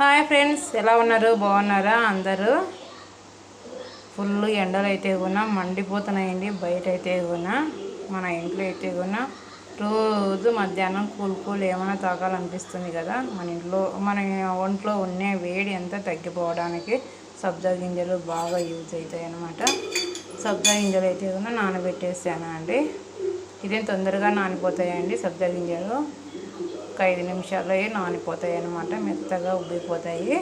Hi friends, ఎలా ఉన్నారు? బాగున్నారా అందరూ? ఫుల్ ఎండలు అయితే కూడా మండిపోతున్నాయండి. బయట అయితే కూడా మన ఇంట్లో అయితే కూడా రోజు మధ్యాహ్నం కూల్ ఏమైనా తాగాలనిపిస్తుంది కదా. మన ఒంట్లో ఉన్న వేడి అంతా తగ్గిపోవడానికి సబ్జా గింజలు బాగా యూజ్ అవుతాయి అన్నమాట. సబ్జా గింజలు అయితే కూడా నానబెట్టేసాను అండి. ఇదేం తొందరగా నానిపోతాయండి సబ్జా గింజలు. ఒక 5 నిమిషాల్లో నానిపోతాయి అన్నమాట. మెత్తగా ఉబ్బిపోతాయి.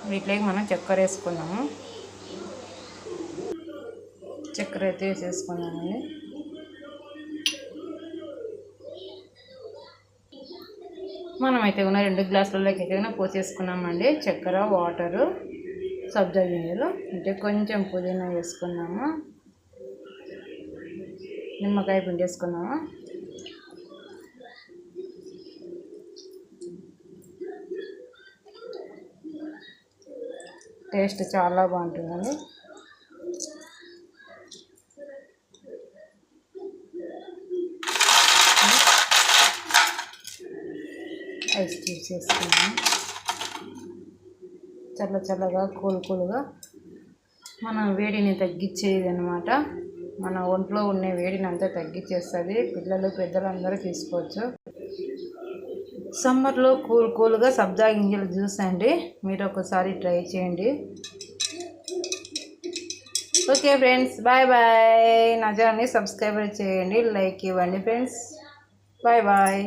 వీటిలోకి మనం చక్కెర వేసుకున్నాము. చక్కెర అయితే వేసేసుకున్నామండి. మనమైతే ఉన్న 2 గ్లాసులలోకి అయితే పోసేసుకున్నామండి. చక్కెర, వాటరు, సబ్జా గింజలు, అంటే కొంచెం పుదీనా వేసుకున్నాము, నిమ్మకాయ పిండి వేసుకున్నాము. టేస్ట్ చాలా బాగుంటుందండి. ఐస్ క్యూబ్స్ వేసుకున్నాము. చల్లగా కూల్గా మన వేడిని తగ్గించేది అనమాట. మన ఒంట్లో ఉన్న వేడిని అంతా తగ్గించేస్తుంది. పిల్లలు పెద్దలు అందరూ తీసుకోవచ్చు. సమ్మర్లో కూల్గా సబ్జా గింజలు జ్యూస్ అండి. మీరు ఒకసారి ట్రై చేయండి. Okay friends, bye. నా ఛానల్ని సబ్స్క్రైబ్ చేయండి, లైక్ ఇవ్వండి ఫ్రెండ్స్. బాయ్.